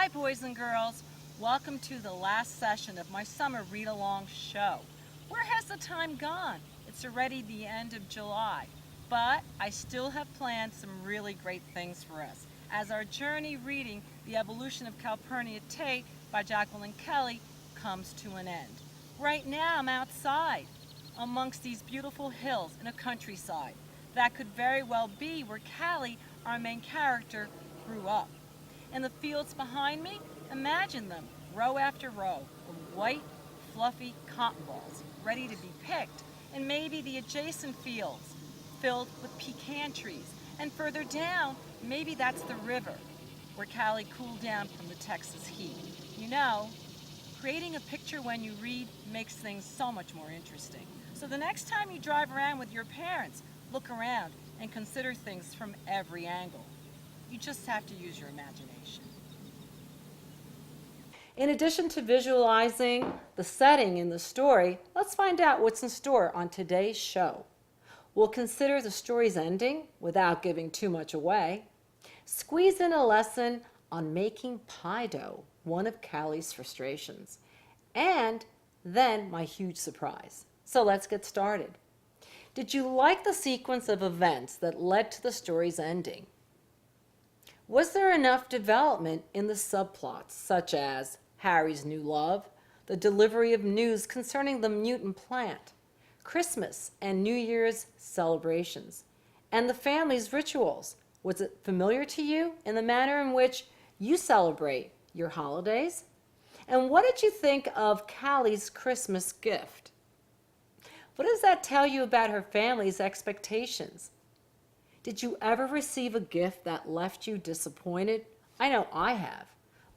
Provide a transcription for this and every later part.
Hi, boys and girls. Welcome to the last session of my summer read-along show. Where has the time gone? It's already the end of July, but I still have planned some really great things for us as our journey reading The Evolution of Calpurnia Tate by Jacqueline Kelly comes to an end. Right now I'm outside amongst these beautiful hills in a countryside. That could very well be where Callie, our main character, grew up. In the fields behind me, imagine them, row after row, of white, fluffy cotton balls, ready to be picked. And maybe the adjacent fields, filled with pecan trees. And further down, maybe that's the river, where Callie cooled down from the Texas heat. You know, creating a picture when you read makes things so much more interesting. So the next time you drive around with your parents, look around and consider things from every angle. You just have to use your imagination. In addition to visualizing the setting in the story, let's find out what's in store on today's show. We'll consider the story's ending without giving too much away. Squeeze in a lesson on making pie dough, one of Callie's frustrations. And then my huge surprise. So let's get started. Did you like the sequence of events that led to the story's ending? Was there enough development in the subplots, such as Harry's new love, the delivery of news concerning the mutant plant, Christmas and New Year's celebrations, and the family's rituals? Was it familiar to you in the manner in which you celebrate your holidays? And what did you think of Callie's Christmas gift? What does that tell you about her family's expectations? Did you ever receive a gift that left you disappointed? I know I have,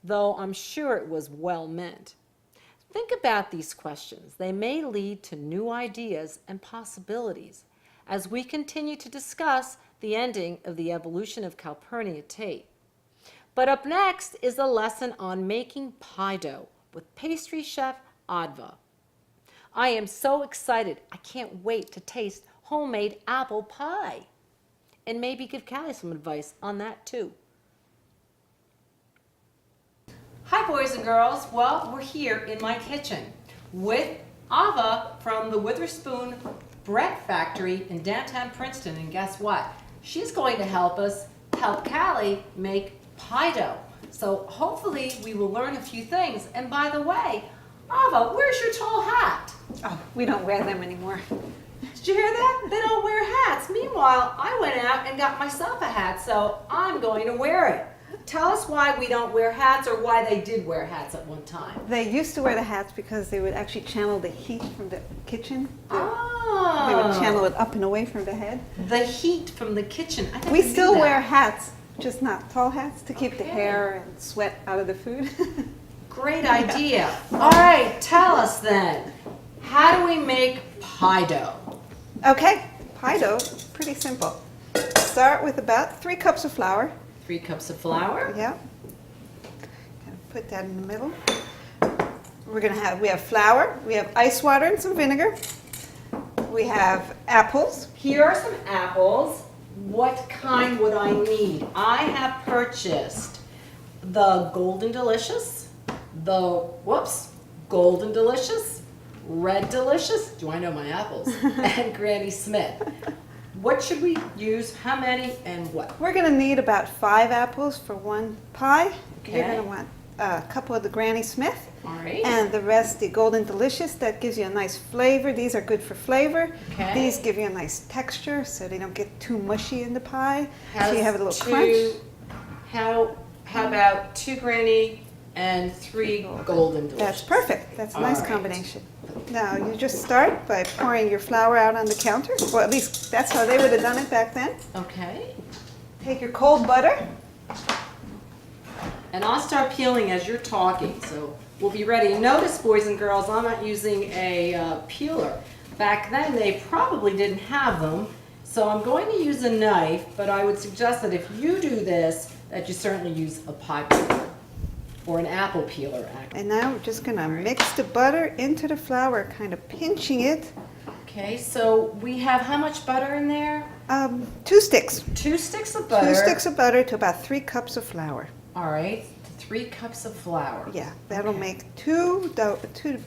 though I'm sure it was well meant. Think about these questions. They may lead to new ideas and possibilities as we continue to discuss the ending of The Evolution of Calpurnia Tate. But up next is a lesson on making pie dough with pastry chef Adva. I am so excited. I can't wait to taste homemade apple pie. And maybe give Callie some advice on that too. Hi, boys and girls. Well, we're here in my kitchen with Ava from the Witherspoon Bread Factory in downtown Princeton. And guess what? She's going to help Callie make pie dough. So hopefully we will learn a few things. And by the way, Ava, where's your tall hat? Oh, we don't wear them anymore. Did you hear that? They don't wear hats. Meanwhile, I went out and got myself a hat, so I'm going to wear it. Tell us why we don't wear hats, or why they did wear hats at one time. They used to wear the hats because they would actually channel the heat from the kitchen. Oh. They would channel it up and away from the head. The heat from the kitchen. I We still wear hats, just not tall hats, to keep the Okay. hair and sweat out of the food. Great idea. All right, tell us then. How do we make pie dough? Okay, pie dough, pretty simple. Start with about 3 cups of flour. 3 cups of flour. Yeah. Put that in the middle. We have flour, we have ice water and some vinegar. We have apples. Here are some apples. What kind would I need? I have purchased the Golden Delicious, Golden Delicious, Red Delicious, do I know my apples, and Granny Smith. What should we use, how many, and what? We're going to need about 5 apples for 1 pie. Okay. You're going to want a couple of the Granny Smith. All right. And the rest, the Golden Delicious, that gives you a nice flavor. These are good for flavor. Okay. These give you a nice texture so they don't get too mushy in the pie. So you have a little crunch. How about 2 Granny and 3 Golden Delicious? That's perfect. That's a nice All right. combination. Now you just start by pouring your flour out on the counter. Well, at least that's how they would have done it back then. Okay. Take your cold butter. And I'll start peeling as you're talking, so we'll be ready. Notice, boys and girls, I'm not using a peeler. Back then, they probably didn't have them, so I'm going to use a knife, but I would suggest that if you do this, that you certainly use a pie peeler, or an apple peeler, actually. And now we're just going to mix the butter into the flour, kind of pinching it. Okay, so we have how much butter in there? 2 sticks. 2 sticks of butter. 2 sticks of butter to about 3 cups of flour. All right, 3 cups of flour. Yeah, that'll Okay. make two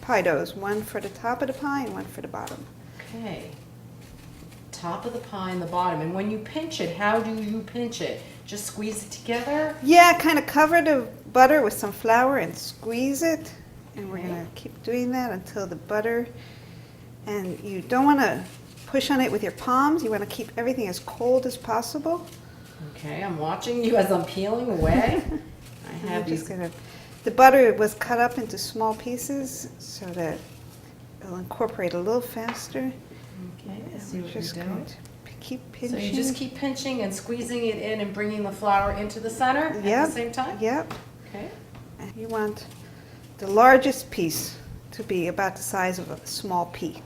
pie doughs, one for the top of the pie and one for the bottom. Okay. Top of the pie and the bottom. And when you pinch it, how do you pinch it? Just squeeze it together? Yeah, kind of cover the butter with some flour and squeeze it. And we're Okay. gonna keep doing that until the butter, and you don't wanna push on it with your palms. You wanna keep everything as cold as possible. Okay, I'm watching you as I'm peeling away. I And have we're just these. gonna, the butter was cut up into small pieces so that it'll incorporate a little faster. Okay, And let's see we're what you're just doing. going to keep So pinching. you just keep pinching and squeezing it in and bringing the flour into the center at Yep, the same time? Yep. Okay. And you want the largest piece to be about the size of a small pea.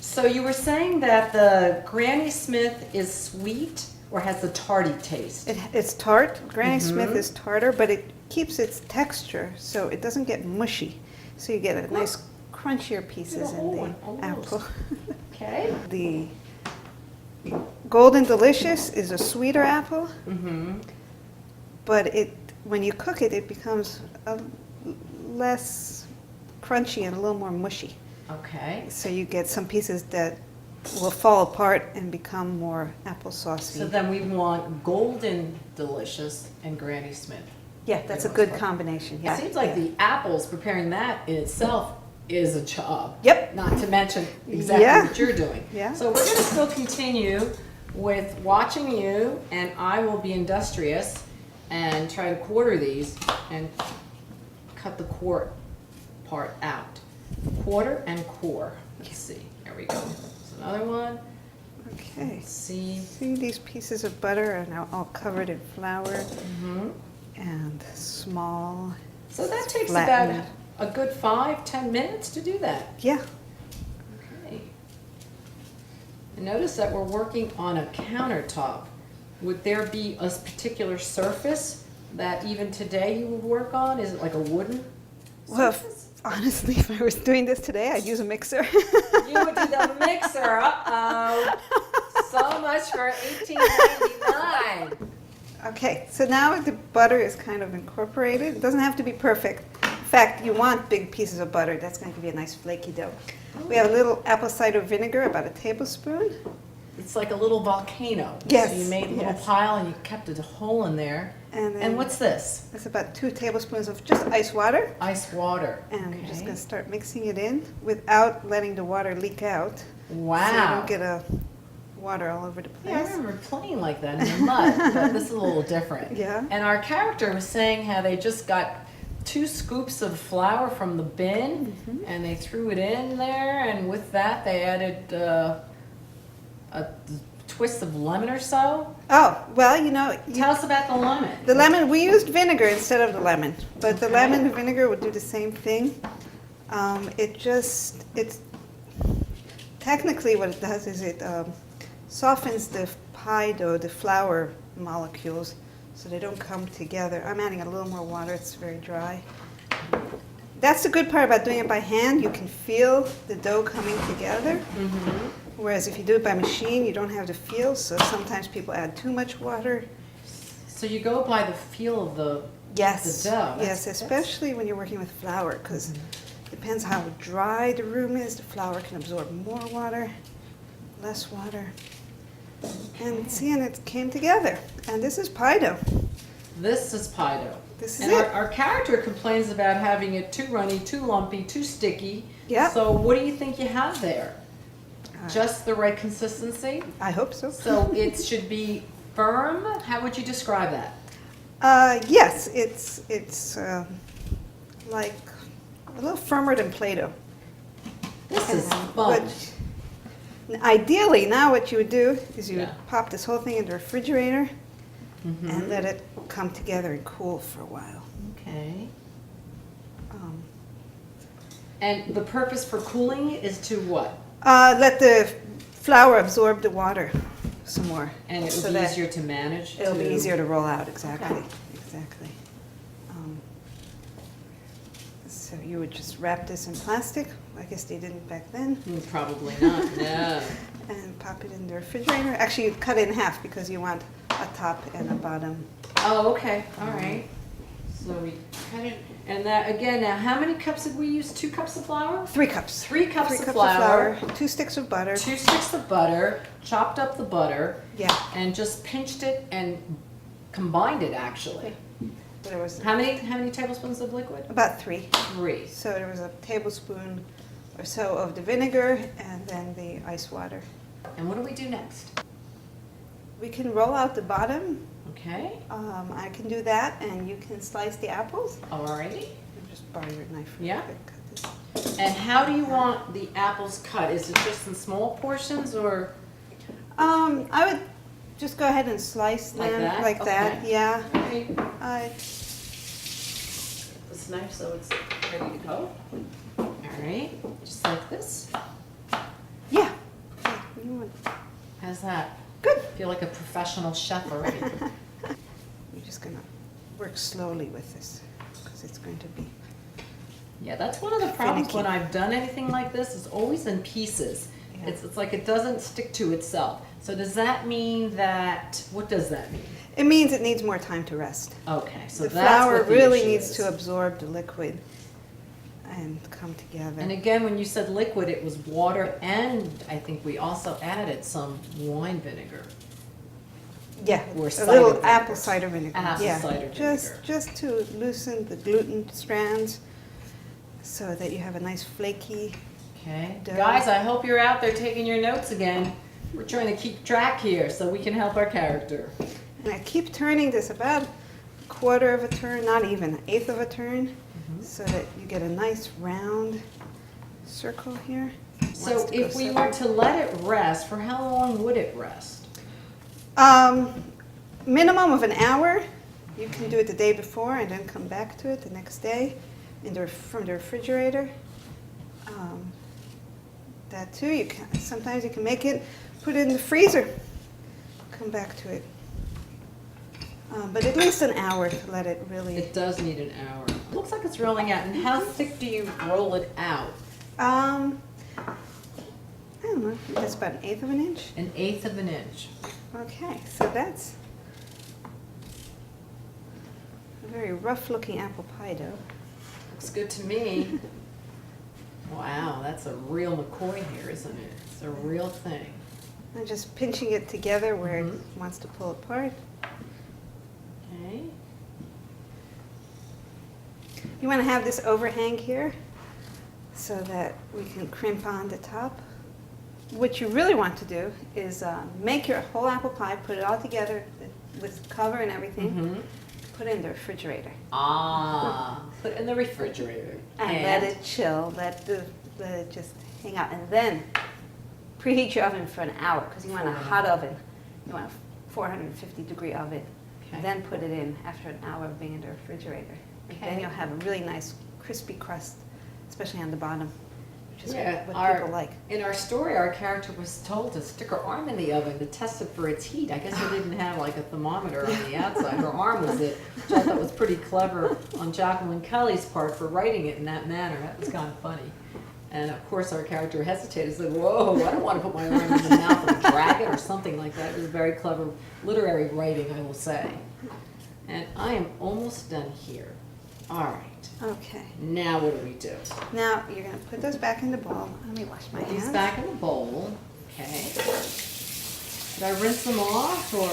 So you were saying that the Granny Smith is sweet or has a tarty taste? It's tart. Granny Smith Mhm. is tartar, but it keeps its texture so it doesn't get mushy. So you get a nice crunchier pieces in the almost. apple. Okay. The Golden Delicious is a sweeter apple, Mm-hmm. but when you cook it, it becomes less crunchy and a little more mushy. Okay. So you get some pieces that will fall apart and become more applesaucey. So then we want Golden Delicious and Granny Smith. Yeah, that's a good combination. Yeah. It seems like yeah. the apples, preparing that in itself is a job. Yep. Not to mention exactly Yeah. what you're doing. Yeah. So we're gonna still continue with watching you, and I will be industrious and try to quarter these and cut the quart part out. Quarter and core. Let's see, there we go. There's another one. Okay. Let's see. See, these pieces of butter are now all covered in flour Mhm. and small. So that takes flattened. about a good 5-10 minutes to do that. Yeah. Okay. And notice that we're working on a countertop. Would there be a particular surface that even today you would work on? Is it like a wooden Well, surface? honestly, if I was doing this today, I'd use a mixer. You would do the mixer. Uh-oh. So much for $18.99. Okay, so now the butter is kind of incorporated. It doesn't have to be perfect. In fact, you want big pieces of butter. That's going to be a nice flaky dough. We have a little apple cider vinegar, about a tablespoon. It's like a little volcano. Yes, So you made a little yes. pile and you kept a hole in there. And then And what's this? that's about 2 tablespoons of just ice water. Ice water. And you're just Okay. going to start mixing it in without letting the water leak out. So you Wow. don't get a water all over the Yeah, I place. remember playing like that in the mud, but this is a little different. Yeah. And our character was saying how they just got 2 scoops of flour from the bin, Mm-hmm. and they threw it in there, and with that they added a twist of lemon or so. Oh, well, you know, Tell us about the lemon. the lemon, we used vinegar instead of the lemon, but the Okay. lemon and vinegar would do the same thing. It's technically what it does is it softens the pie dough, the flour molecules, so they don't come together. I'm adding a little more water, it's very dry. That's the good part about doing it by hand. You can feel the dough coming together. Mhm. Whereas if you do it by machine, you don't have the feel, so sometimes people add too much water. So you go by the feel of the Yes, The dough, yes, that's- especially when you're working with flour, because it depends how dry the room is. The flour can absorb more water, less water. And see, and it came together. And this is pie dough. This is pie dough. This is And it. our character complains about having it too runny, too lumpy, too sticky. Yep. So what do you think you have there? Uh, Just the right consistency? I hope so. So it should be firm? How would you describe that? Yes, it's like a little firmer than Play-Doh. This is And fun. Ideally, now what you would do is you would Yeah. pop this whole thing in the refrigerator Mhm. and let it come together and cool for a while. Okay. Um, And the purpose for cooling is to what? Let the flour absorb the water some more. And it so would be that easier to manage? It'll be easier to roll out, exactly, Okay. exactly. So you would just wrap this in plastic, I guess they didn't back then, Probably not, no. and pop it in the refrigerator. Actually, you'd cut it in half because you want a top and a bottom. Oh, okay, all right. So we cut it, and that, again, now how many cups did we use? 2 cups of flour? 3 cups. 3 cups of flour. 2 sticks of butter. 2 sticks of butter, chopped up the butter, Yeah. and just pinched it and combined it, actually. There was How many tablespoons of liquid? about 3. 3. So there was a tablespoon or so of the vinegar and then the ice water. And what do we do next? We can roll out the bottom. Okay, I can do that, and you can slice the apples. alrighty. I'll just borrow your knife. real Yeah. quick. Cut this. And how do you want the apples cut? Is it just in small portions, or? I would just go ahead and slice Like them that? like that. Okay. Yeah. Okay. I This knife so it's ready to go. Alright, just like this. yeah. Yeah, you want- How's that? Good. Feel like a professional chef already. You're just gonna work slowly with this because it's going to be. Yeah, that's one of the problems Finicky. when I've done anything like this, it's always in pieces. Yeah. It's like it doesn't stick to itself. So does that mean that, what does that mean? It means it needs more time to rest. Okay, so The that's flour what the really issue needs is. to absorb the liquid and come together. And again, when you said liquid, it was water, and I think we also added some wine vinegar. Yeah, Or a cider little vinegar. apple cider vinegar. Apple Yeah, cider just, vinegar. just to loosen the gluten strands so that you have a nice flaky. Okay, Dough. guys, I hope you're out there taking your notes again. We're trying to keep track here so we can help our character. And I keep turning this about 1/4 of a turn, not even 1/8 of a turn, so that you get a nice round circle here. So Wants to if go we separate. were to let it rest, for how long would it rest? Minimum of an hour. You can do it the day before and then come back to it the next day from the refrigerator. That too, sometimes you can make it, put it in the freezer, come back to it. But at least an hour to let it really. It does need an hour. It looks like it's rolling out. And how thick do you roll it out? I don't know, that's about 1/8 of an inch. 1/8 of an inch. Okay, so that's a very rough looking apple pie dough. Looks good to me. Wow, that's a real McCoy here, isn't it? It's a real thing. I'm just pinching it together where Mhm. it wants to pull apart. Okay. You want to have this overhang here so that we can crimp on the top. What you really want to do is make your whole apple pie, put it all together with cover and everything, Mm-hmm. put it in the refrigerator. Ah, put it in the refrigerator. And let it chill, let it just hang out. And then preheat your oven for an hour because you want a hot oven. You want a 450-degree oven. Okay. Then put it in after an hour of being in the refrigerator. And then Okay. you'll have a really nice crispy crust, especially on the bottom, which is Yeah, what people like. in our story, our character was told to stick her arm in the oven to test it for its heat. I guess they didn't have like a thermometer on the outside. Her arm was it, which I thought was pretty clever on Jacqueline Kelly's part for writing it in that manner. That was kind of funny. And of course, our character hesitated, said, whoa, I don't want to put my arm in the mouth of a dragon or something like that. It was very clever literary writing, I will say. And I am almost done here. All right, Okay. now what do we do? Now you're going to put those back in the bowl. Let me wash my Put these hands. back in the bowl, okay. Did I rinse them off, or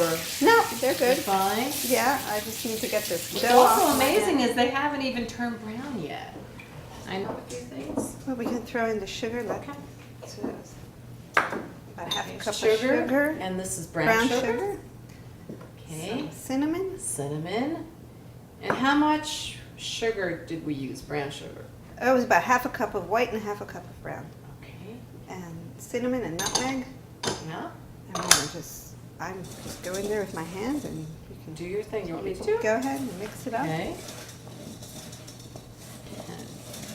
No, they're they're good. fine? Yeah, I just need to get this What's dough off also my amazing hand. is they haven't even turned brown yet. I know a few things. Well, we can throw in the sugar. Okay. About half a Okay, cup of sugar. And this is brown sugar. Okay, Some cinnamon. cinnamon. And how much sugar did we use, brown sugar? It was about half a cup of white and half a cup of brown. Okay, And cinnamon and nutmeg. yeah, And I'm just go in there with my hand and you can do your thing. You want me to? go ahead and mix it up. Okay.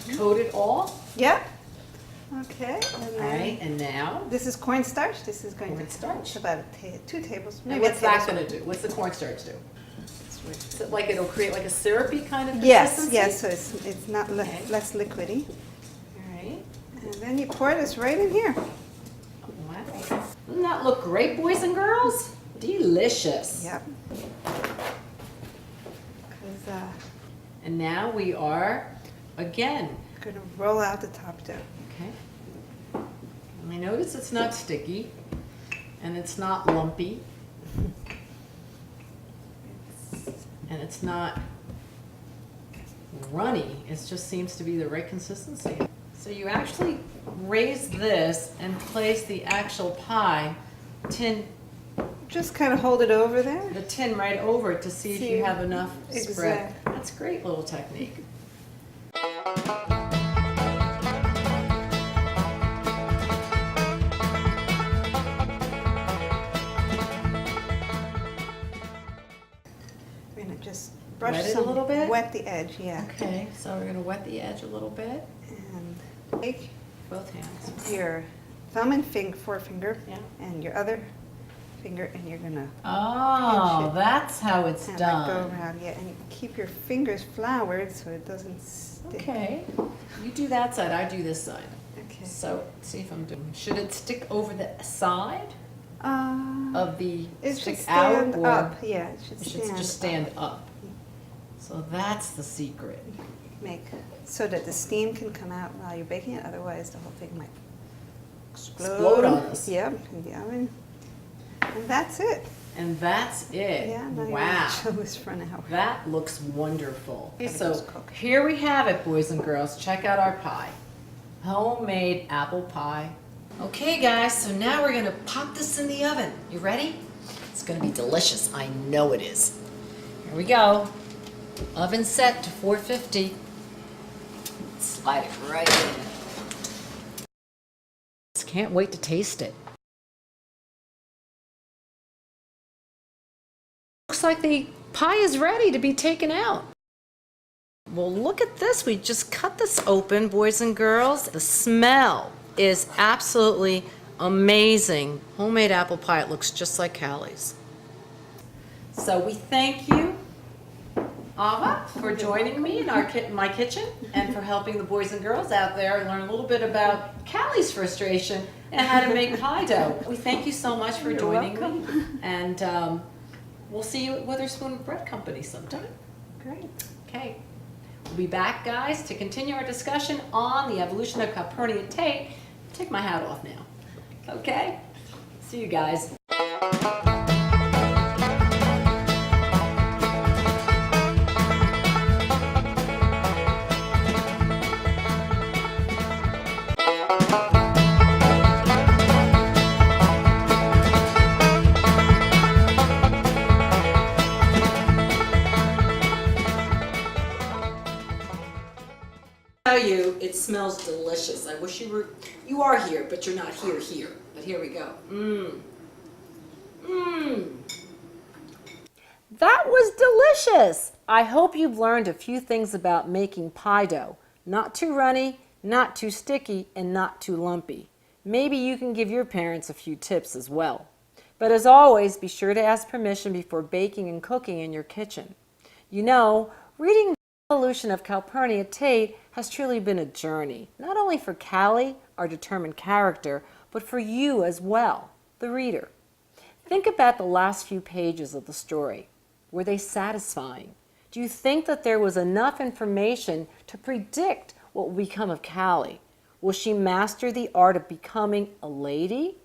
And coat it all. Yep. Okay. And All then right, and now? this is cornstarch. This is going Cornstarch. to about 2 tablespoons. And what's that gonna do? What's the cornstarch do? Is it like it'll create like a syrupy kind of Yes, consistency? yes. So it's not Okay. less liquidy. All right. And then you pour this right in here. Wow. Doesn't that look great, boys and girls? Delicious. Yep. 'Cause, And now we are, again, gonna roll out the top dough. okay. And I notice it's not sticky and it's not lumpy. And it's not runny. It just seems to be the right consistency. So you actually raise this and place the actual pie tin, Just kind of hold it over there. the tin right over it to see if you have enough spread. Exactly. That's a great little technique. We're gonna just brush Wet it a some, little bit? wet the edge, yeah. Okay, so we're gonna wet the edge a little bit. And take Both hands. your thumb and forefinger Yeah. and your other finger, and you're gonna Oh, Pinch it. that's how it's kind of like go done. around, yeah, and you keep your fingers floured so it doesn't stick. Okay, you do that side, I do this side. Okay. So, see if I'm doing, should it stick over the side Uh, of the, it should stick out stand or? up, yeah, it should It should stand just stand up. So that's the secret. Make, so that the steam can come out while you're baking it, otherwise the whole thing might Explode on us. Yep, in the oven. And that's it. And that's it. Yeah, now you're Wow. gonna show this for an hour. That looks wonderful. Okay, so Everything's cooked. here we have it, boys and girls. Check out our pie. Homemade apple pie. Okay, guys, so now we're gonna pop this in the oven. You ready? It's gonna be delicious. I know it is. Here we go. Oven set to 450. Slide it right in. Just can't wait to taste it. Looks like the pie is ready to be taken out. Well, look at this. We just cut this open, boys and girls. The smell is absolutely amazing. Homemade apple pie. It looks just like Callie's. So we thank you, Ava, for joining me in my kitchen and for helping the boys and girls out there learn a little bit about Callie's frustration and how to make pie dough. We thank you so much for joining me. And we'll see you at Witherspoon Bread Company sometime. Great. Okay. We'll be back, guys, to continue our discussion on the evolution of Calpurnia Tate. Take my hat off now. Okay? See you guys. Tell you, it smells delicious. I wish you are here, but you're not here. But here we go. That was delicious. I hope you've learned a few things about making pie dough. Not too runny, not too sticky, and not too lumpy. Maybe you can give your parents a few tips as well. But as always, be sure to ask permission before baking and cooking in your kitchen. You know, reading the evolution of Calpurnia Tate has truly been a journey, not only for Callie, our determined character, but for you as well, the reader. Think about the last few pages of the story. Were they satisfying? Do you think that there was enough information to predict what will become of Callie? Will she master the art of becoming a lady?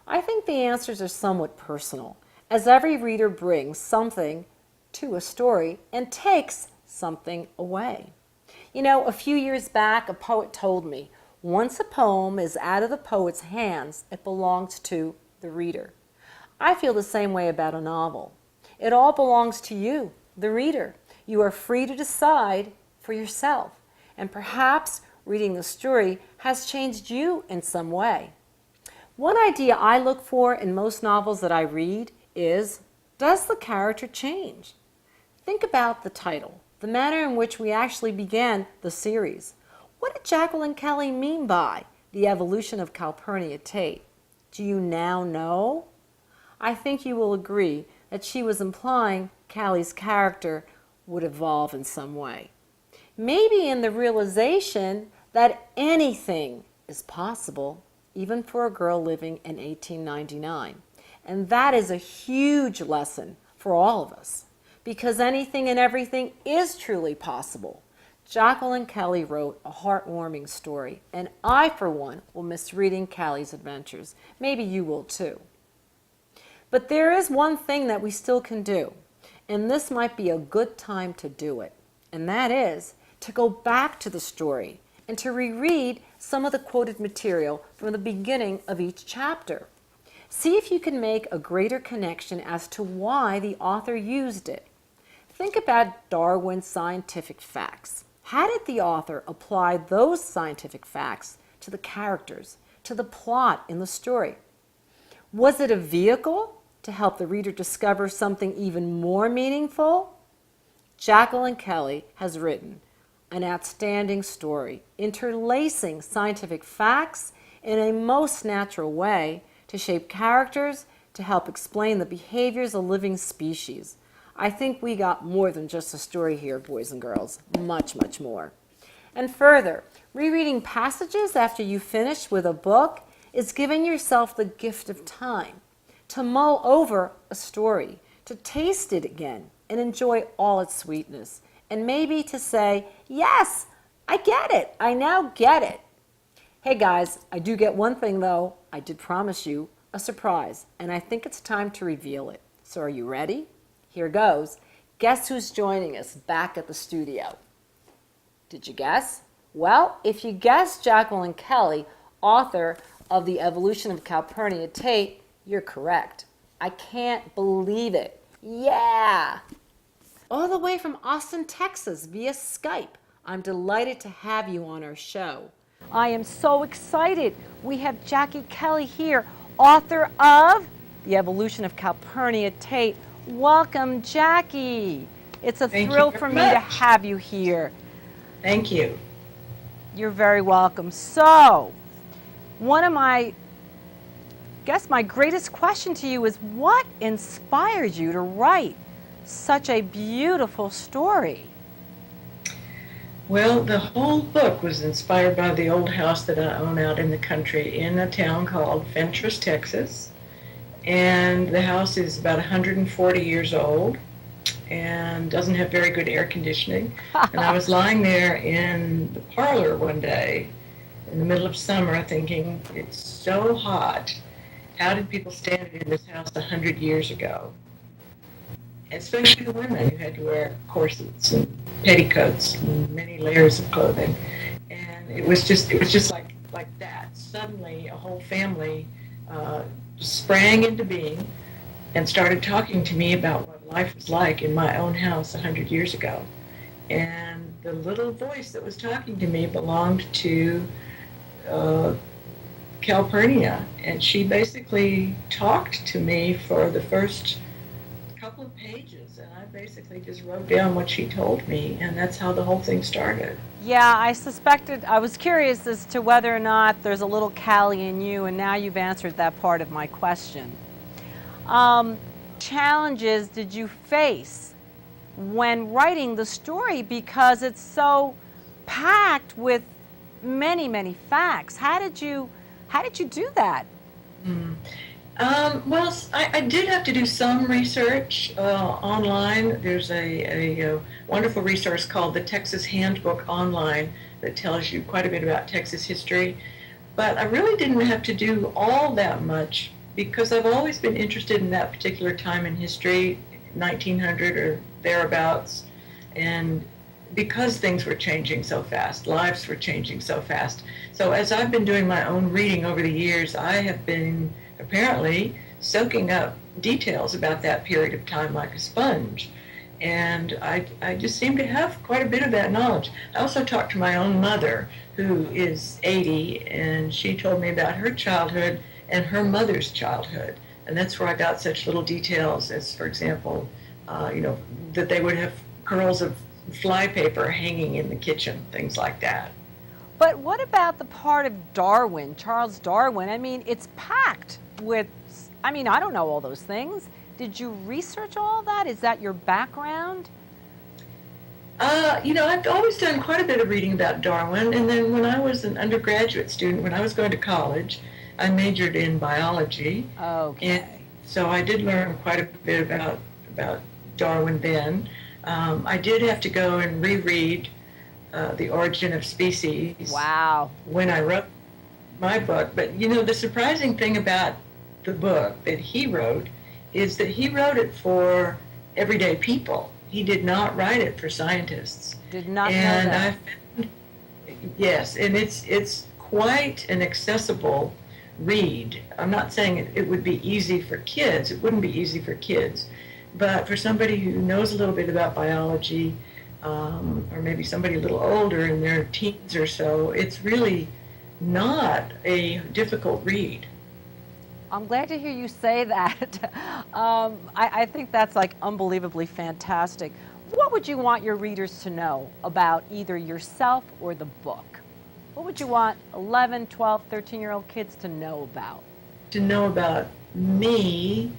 I think the answers are somewhat personal, as every reader brings something to a story and takes something away. You know, a few years back, a poet told me, once a poem is out of the poet's hands, it belongs to the reader. I feel the same way about a novel. It all belongs to you, the reader. You are free to decide for yourself, and perhaps reading the story has changed you in some way. One idea I look for in most novels that I read is, does the character change? Think about the title, the manner in which we actually began the series. What did Jacqueline Kelly mean by the evolution of Calpurnia Tate? Do you now know? I think you will agree that she was implying Callie's character would evolve in some way. Maybe in the realization that anything is possible, even for a girl living in 1899. And that is a huge lesson for all of us, because anything and everything is truly possible. Jacqueline Kelly wrote a heartwarming story, and I, for one, will miss reading Callie's adventures. Maybe you will too. But there is one thing that we still can do, and this might be a good time to do it, and that is to go back to the story and to reread some of the quoted material from the beginning of each chapter. See if you can make a greater connection as to why the author used it. Think about Darwin's scientific facts. How did the author apply those scientific facts to the characters, to the plot in the story? Was it a vehicle to help the reader discover something even more meaningful? Jacqueline Kelly has written an outstanding story, interlacing scientific facts in a most natural way to shape characters, to help explain the behaviors of living species. I think we got more than just a story here, boys and girls. Much, much more. And further, rereading passages after you finish with a book is giving yourself the gift of time to mull over a story, to taste it again and enjoy all its sweetness, and maybe to say, yes, I get it. I now get it. Hey guys, I do get one thing though. I did promise you a surprise, and I think it's time to reveal it. So are you ready? Here goes. Guess who's joining us back at the studio? Did you guess? Well, if you guessed Jacqueline Kelly, author of The Evolution of Calpurnia Tate, you're correct. I can't believe it. Yeah! All the way from Austin, Texas, via Skype. I'm delighted to have you on our show. I am so excited. We have Jackie Kelly here, author of The Evolution of Calpurnia Tate. Welcome, Jackie. It's a thrill for me to have you here. Thank you. You're very welcome. So, my greatest question to you is, what inspired you to write such a beautiful story? Well, the whole book was inspired by the old house that I own out in the country in a town called Fentress, Texas. And the house is about 140 years old and doesn't have very good air conditioning. And I was lying there in the parlor one day in the middle of summer thinking, it's so hot. How did people stand in this house 100 years ago? Especially the women who had to wear corsets and petticoats and many layers of clothing. And it was just like that. Suddenly a whole family sprang into being and started talking to me about what life was like in my own house 100 years ago. And the little voice that was talking to me belonged to Calpurnia, and she basically talked to me for the first couple of pages, and I basically just wrote down what she told me, and that's how the whole thing started. Yeah, I was curious as to whether or not there's a little Callie in you, and now you've answered that part of my question. Challenges did you face when writing the story, because it's so packed with many, many facts? How did you do that? Well, I did have to do some research online. There's a wonderful resource called the Texas Handbook Online that tells you quite a bit about Texas history. But I really didn't have to do all that much because I've always been interested in that particular time in history, 1900 or thereabouts. And because things were changing so fast, lives were changing so fast. So as I've been doing my own reading over the years, I have been apparently soaking up details about that period of time like a sponge. And I just seem to have quite a bit of that knowledge. I also talked to my own mother, who is 80, and she told me about her childhood and her mother's childhood. And that's where I got such little details as, for example, that they would have curls of flypaper hanging in the kitchen, things like that. But what about the part of Darwin, Charles Darwin? I mean, it's packed with, I don't know all those things. Did you research all that? Is that your background? I've always done quite a bit of reading about Darwin, and then when I was an undergraduate student, when I was going to college, I majored in biology. Okay. And So I did learn quite a bit about Darwin then. I did have to go and reread The Origin of Species Wow. when I wrote my book. But you know, the surprising thing about the book that he wrote is that he wrote it for everyday people. He did not write it for scientists. Did not know And that. yes, and it's quite an accessible read. I'm not saying it would be easy for kids. It wouldn't be easy for kids, but for somebody who knows a little bit about biology, or maybe somebody a little older in their teens or so, it's really not a difficult read. I'm glad to hear you say that. I think that's like unbelievably fantastic. What would you want your readers to know about either yourself or the book? What would you want 11, 12, 13-year-old kids to know about? To know about me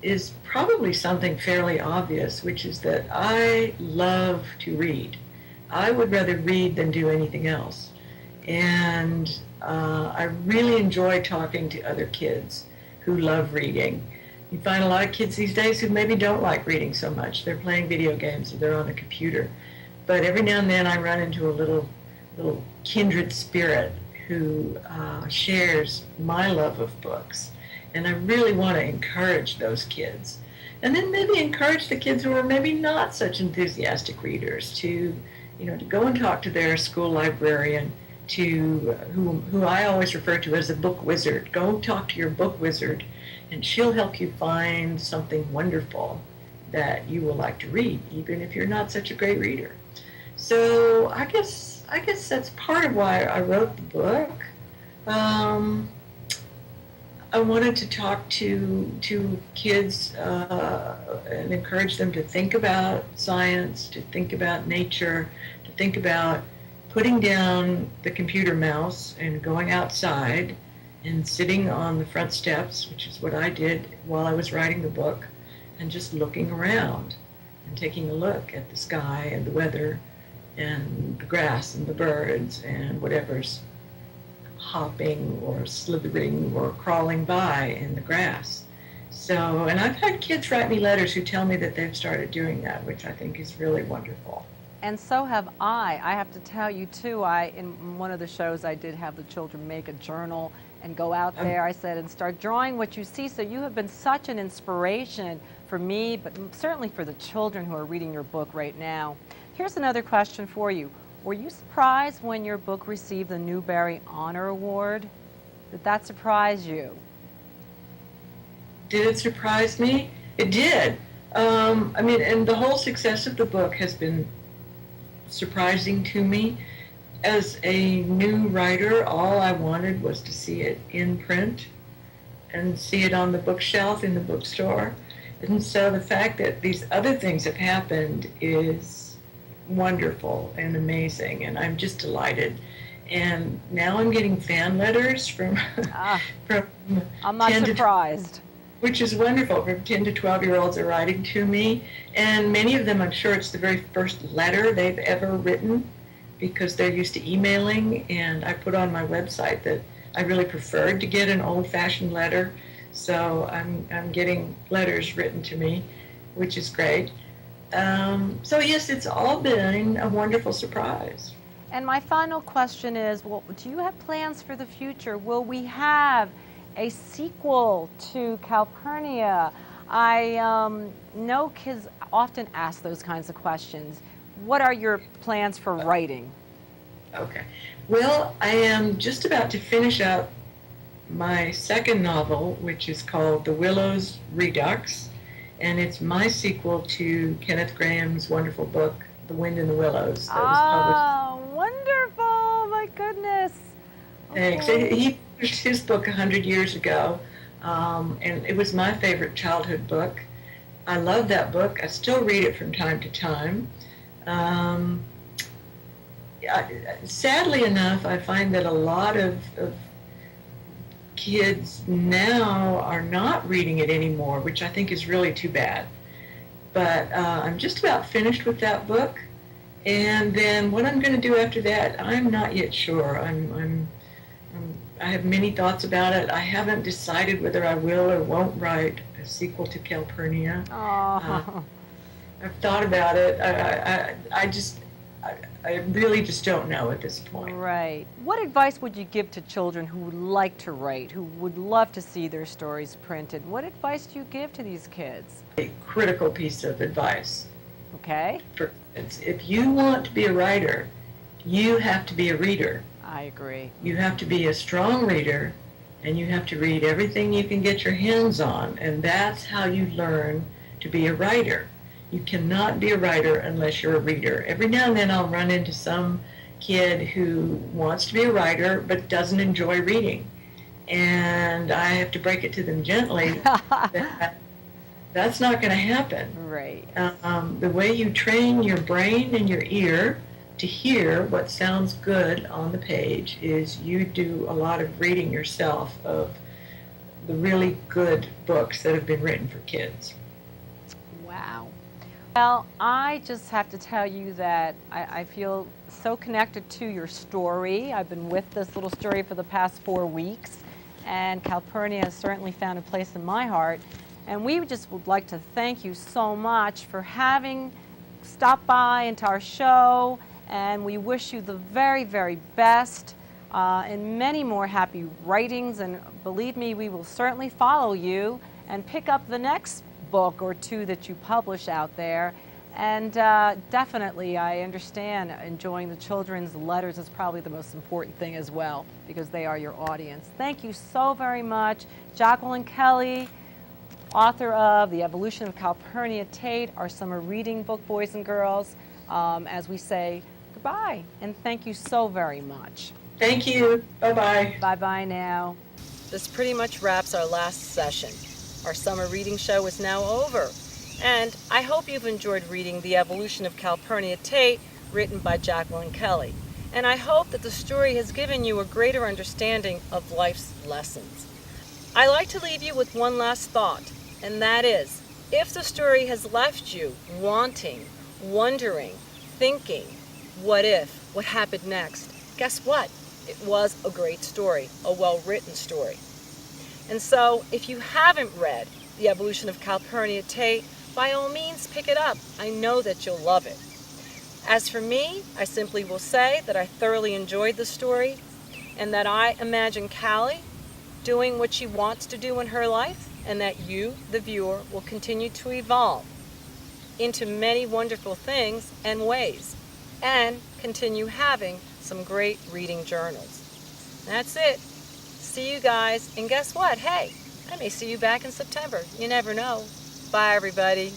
is probably something fairly obvious, which is that I love to read. I would rather read than do anything else. And I really enjoy talking to other kids who love reading. You find a lot of kids these days who maybe don't like reading so much. They're playing video games or they're on a computer. But every now and then I run into a little kindred spirit who shares my love of books. And I really want to encourage those kids. And then maybe encourage the kids who are maybe not such enthusiastic readers to, to go and talk to their school librarian, to who I always refer to as a book wizard. Go talk to your book wizard, and she'll help you find something wonderful that you will like to read, even if you're not such a great reader. So I guess that's part of why I wrote the book. I wanted to talk to kids and encourage them to think about science, to think about nature, to think about putting down the computer mouse and going outside and sitting on the front steps, which is what I did while I was writing the book, and just looking around and taking a look at the sky and the weather and the grass and the birds and whatever's hopping or slithering or crawling by in the grass. So, and I've had kids write me letters who tell me that they've started doing that, which I think is really wonderful. And so have I. I have to tell you too, in one of the shows I did have the children make a journal and go out there, I said, and start drawing what you see. So you have been such an inspiration for me, but certainly for the children who are reading your book right now. Here's another question for you. Were you surprised when your book received the Newbery Honor Award? Did that surprise you? Did it surprise me? It did. And the whole success of the book has been surprising to me. As a new writer, all I wanted was to see it in print and see it on the bookshelf in the bookstore. And so the fact that these other things have happened is wonderful and amazing, and I'm just delighted. And now I'm getting fan letters from from I'm not surprised. Which is wonderful. From 10 to 12-year-olds are writing to me, and many of them, I'm sure it's the very first letter they've ever written, because they're used to emailing. And I put on my website that I really preferred to get an old-fashioned letter, so I'm getting letters written to me, which is great. So yes, it's all been a wonderful surprise. And my final question is, well, do you have plans for the future? Will we have a sequel to Calpurnia? I know kids often ask those kinds of questions. What are your plans for writing? Okay. Well, I am just about to finish up my second novel, which is called The Willows Redux, and it's my sequel to Kenneth Grahame's wonderful book, The Wind in the Willows, that was published. Oh, wonderful! My goodness. Thanks. Okay. He published his book 100 years ago, and it was my favorite childhood book. I love that book. I still read it from time to time. Sadly enough, I find that a lot of kids now are not reading it anymore, which I think is really too bad. But I'm just about finished with that book, and then what I'm going to do after that, I'm not yet sure. I have many thoughts about it. I haven't decided whether I will or won't write a a sequel to Calpurnia. Oh. I've thought about it. I really just don't know at this point. Right. What advice would you give to children who would like to write, who would love to see their stories printed? What advice do you give to these kids? A critical piece of advice. Okay. For kids. If you want to be a writer, you have to be a reader. I agree. You have to be a strong reader, and you have to read everything you can get your hands on, and that's how you learn to be a writer. You cannot be a writer unless you're a reader. Every now and then I'll run into some kid who wants to be a writer but doesn't enjoy reading. And I have to break it to them gently that that's not going to happen. Right. The way you train your brain and your ear to hear what sounds good on the page is you do a lot of reading yourself of the really good books that have been written for kids. Wow. Well, I just have to tell you that I feel so connected to your story. I've been with this little story for the past 4 weeks, and Calpurnia has certainly found a place in my heart. And we just would like to thank you so much for having stopped by into our show, and we wish you the very, very best and many more happy writings. And believe me, we will certainly follow you and pick up the next book or two that you publish out there. And definitely, I understand enjoying the children's letters is probably the most important thing as well, because they are your audience. Thank you so very much. Jacqueline Kelly, author of The Evolution of Calpurnia Tate, our summer reading book, boys and girls, as we say goodbye. And thank you so very much. Thank you. Bye-bye. Bye-bye now. This pretty much wraps our last session. Our summer reading show is now over, and I hope you've enjoyed reading The Evolution of Calpurnia Tate, written by Jacqueline Kelly. And I hope that the story has given you a greater understanding of life's lessons. I like to leave you with one last thought, and that is, if the story has left you wanting, wondering, thinking, what if, what happened next, guess what? It was a great story, a well-written story. And so, if you haven't read The Evolution of Calpurnia Tate, by all means pick it up. I know that you'll love it. As for me, I simply will say that I thoroughly enjoyed the story, and that I imagine Callie doing what she wants to do in her life, and that you, the viewer, will continue to evolve into many wonderful things and ways, and continue having some great reading journals. That's it. See you guys, and guess what? Hey, I may see you back in September. You never know. Bye, everybody.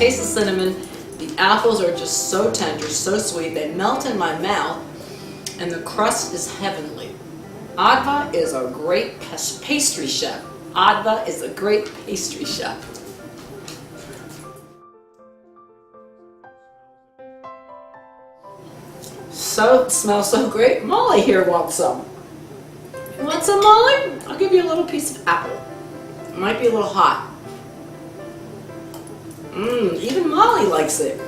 taste the cinnamon. The apples are just so tender, so sweet. They melt in my mouth, and the crust is heavenly. Adva is a great pastry chef. Adva is a great pastry chef. So, it smells so great. Molly here wants some. You want some, Molly? I'll give you a little piece of apple. It might be a little hot. Even Molly likes it.